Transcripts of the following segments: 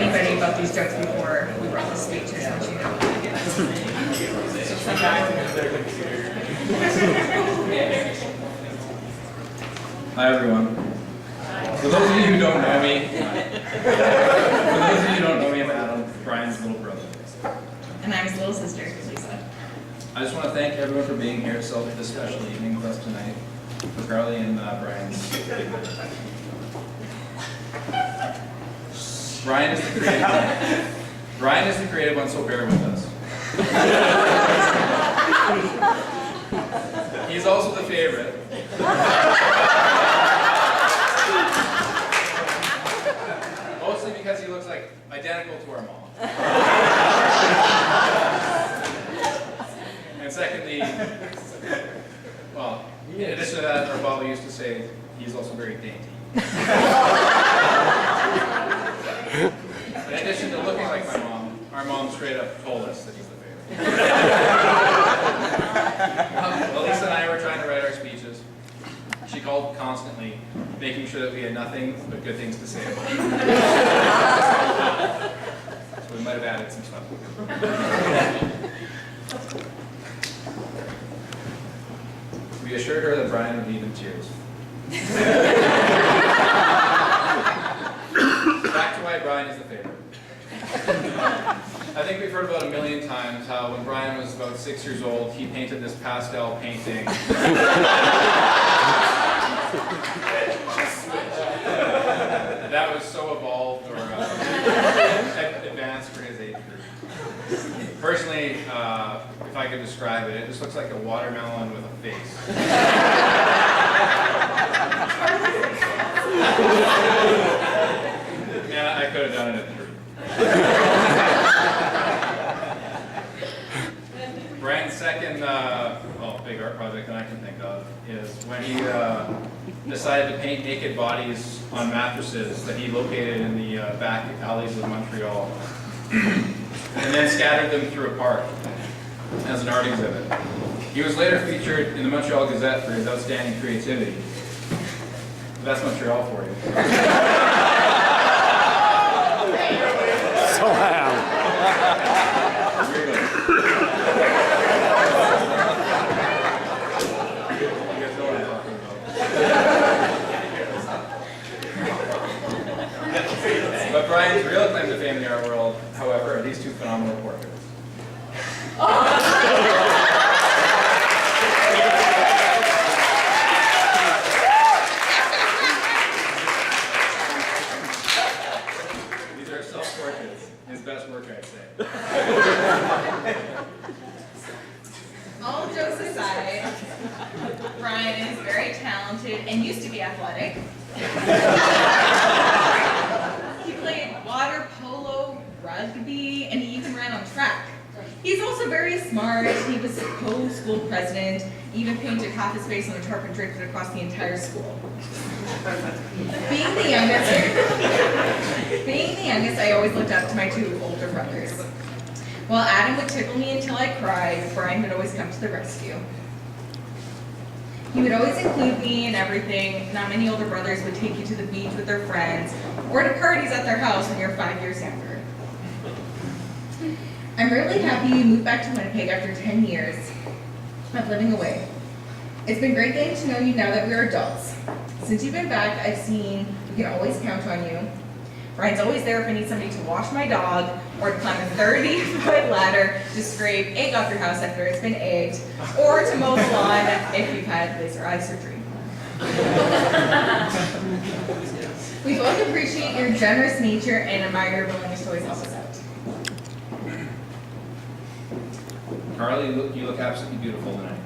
anybody about these jokes before we brought this speech, I just want you to know. Hi everyone. For those of you who don't know me, I'm Adam, Brian's little brother. And I'm his little sister, Lisa. I just want to thank everyone for being here to celebrate this special evening with us tonight. For Carly and Brian's big birthday. Brian is the creative one, so bear with us. He's also the favorite. Mostly because he looks like identical to our mom. And secondly, well, in addition to that, our father used to say he's also very dainty. In addition to looking like my mom, our mom straight up told us that he's the favorite. Well, Lisa and I were trying to write our speeches. She called constantly, making sure that we had nothing but good things to say about him. So we might have added some stuff. We assured her that Brian would leave in tears. Back to why Brian is the favorite. I think we've heard about a million times how when Brian was about 6 years old, he painted this pastel painting. That was so evolved or advanced for his age group. Personally, if I could describe it, it just looks like a watermelon with a face. Yeah, I could have done it at 3. Brian's second big art project that I can think of is when he decided to paint naked bodies on mattresses that he located in the back alleys of Montreal, and then scattered them through a park as an art exhibit. He was later featured in the Montreal Gazette for his outstanding creativity. That's Montreal for you. So loud. But Brian's real claim to fame in the art world, however, are these two phenomenal portraits. These are self-portraits. His best work, I'd say. All jokes aside, Brian is very talented and used to be athletic. He played water polo, rugby, and he even ran on track. He's also very smart. He was co-school president, even painted half his face on a tarp and draped it across the entire school. Being the youngest, I always looked up to my two older brothers. While Adam would tickle me until I cried, Brian would always come to the rescue. He would always include me in everything. Not many older brothers would take you to the beach with their friends or to parties at their house when you're 5 years younger. I'm really happy you moved back to Winnipeg after 10 years of living away. It's been great getting to know you now that we are adults. Since you've been back, I've seen we can always count on you. Brian's always there if I need somebody to wash my dog or to climb a 30-foot ladder to scrape egg off your house after it's been egged, or to mow the lawn if you've had laser eye surgery. We both appreciate your generous nature and admire your willingness to always help us out. Carly, you look absolutely beautiful tonight.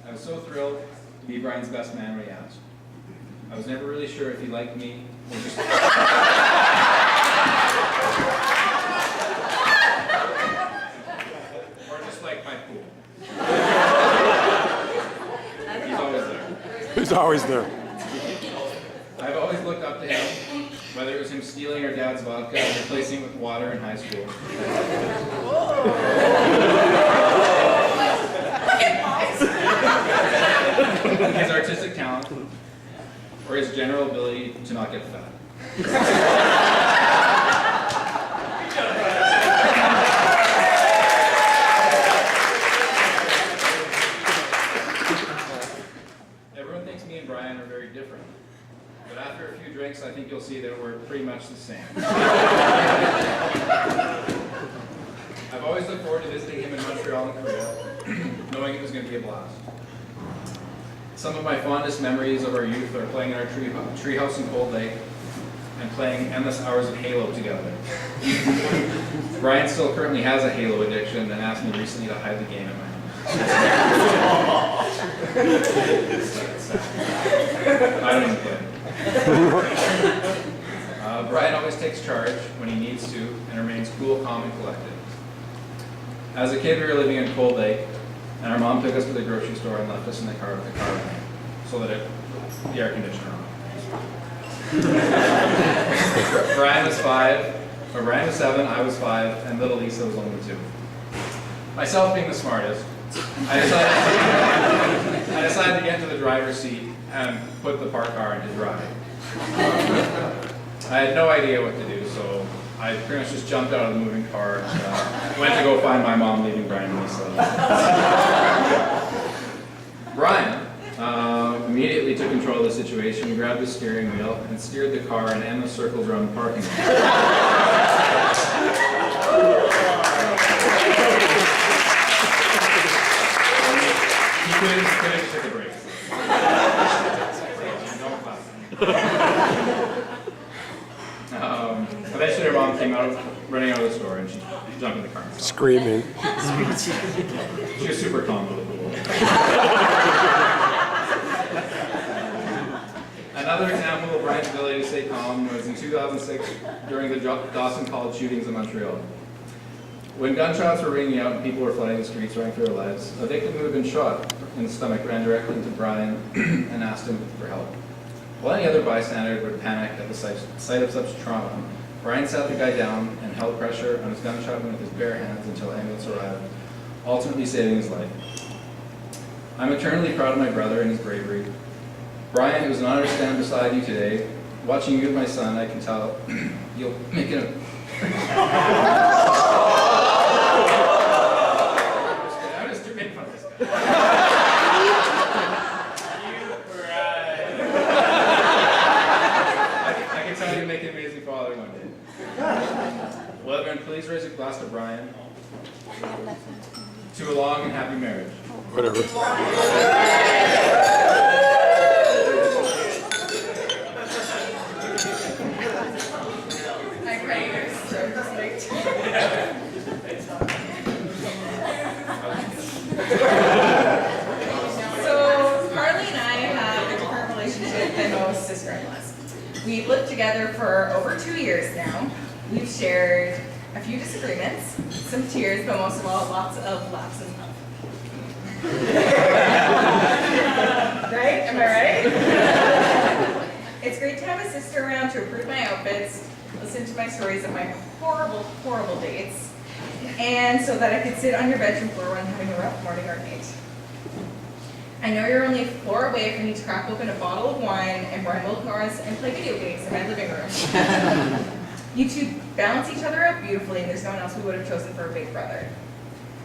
I was so thrilled to be Brian's best man when he asked. I was never really sure if he liked me or just... or just like my pool. He's always there. He's always there. I've always looked up to him, whether it was him stealing our dad's vodka or replacing it with water in high school. his artistic talent, or his general ability to not get fat. Everyone thinks me and Brian are very different, but after a few drinks, I think you'll see that we're pretty much the same. I've always looked forward to visiting him in Montreal and Korea, knowing it was going to be a blast. Some of my fondest memories of our youth are playing in our treehouse in Cold Lake and playing endless hours of Halo together. Brian still currently has a Halo addiction and asked me recently to hide the game at my house. I don't even play. Brian always takes charge when he needs to and remains cool, calm, and collected. As a kid, we were living in Cold Lake, and our mom took us to the grocery store and left us in the car with the car running, so that the air conditioner on. Brian was 7, I was 5, and little Lisa was only 2. Myself being the smartest, I decided to get into the driver's seat and put the parked car into drive. I had no idea what to do, so I pretty much just jumped out of the moving car and went to go find my mom, leaving Brian and Lisa. Brian immediately took control of the situation, grabbed the steering wheel, and steered the car in endless circles around the parking lot. He couldn't take a break. Eventually, her mom came out, running out of the store, and she jumped in the car. Screaming. She was super calm with the world. Another example of Brian's ability to stay calm was in 2006 during the Dawson College shootings in Montreal. When gunshots were ringing out and people were flooding the streets running for their lives, a victim who had been shot in the stomach ran directly into Brian and asked him for help. While any other bystander would panic at the sight of such trauma, Brian sat the guy down and held pressure on his gunshot wound with his bare hands until ambulance arrived, ultimately saving his life. I'm eternally proud of my brother and his bravery. Brian, it was an honor to stand beside you today. Watching you with my son, I can tell you'll make it a... I'm just making fun of this guy. I can tell you make an amazing father one day. Well, everyone, please raise a glass to Brian. To a long and happy marriage. Whatever. So Carly and I have a different relationship than most sister-in-laws. We've lived together for over 2 years now. We've shared a few disagreements, some tears, but most of all, lots of laughs and love. Right? Am I right? It's great to have a sister around to approve my outfits, listen to my stories of my horrible, horrible dates, and so that I could sit on your bedroom floor when having a rough morning or night. I know you're only a floor away from me to crack open a bottle of wine and burn milk cars and play video games in my living room. You two balance each other out beautifully, and there's no one else we would have chosen for a big brother.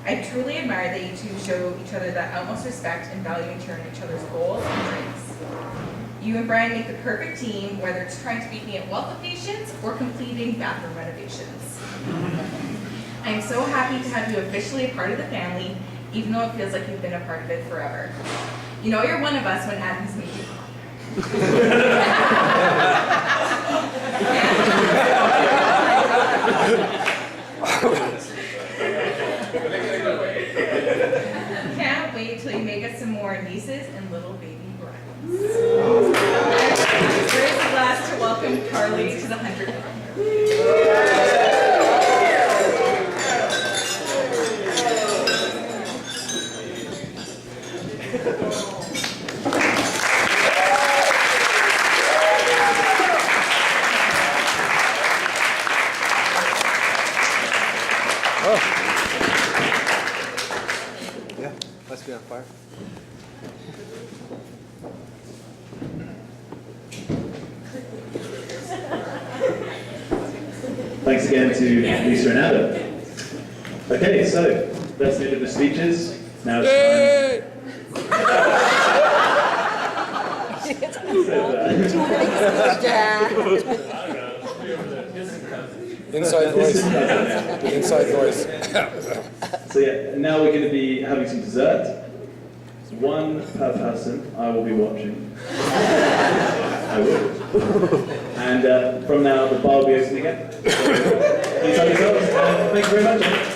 I truly admire that you two show each other that utmost respect and value in turn each other's goals and dreams. You and Brian make the perfect team, whether it's trying to beat me at wealth patients or completing bathroom renovations. I am so happy to have you officially a part of the family, even though it feels like you've been a part of it forever. You know you're one of us when Adam's made you. Can't wait till you make us some more nieces and little baby Brians. Raise a glass to welcome Carly to the 100 Club. Yeah, let's be on fire. Thanks again to Lisa and Adam. Okay, so that's the end of the speeches. Now it's Inside voice. Inside voice. So yeah, now we're going to be having some dessert. One per person. I will be watching. I will. And from now, the bar will be open again. So, please help yourselves. Thank you very much.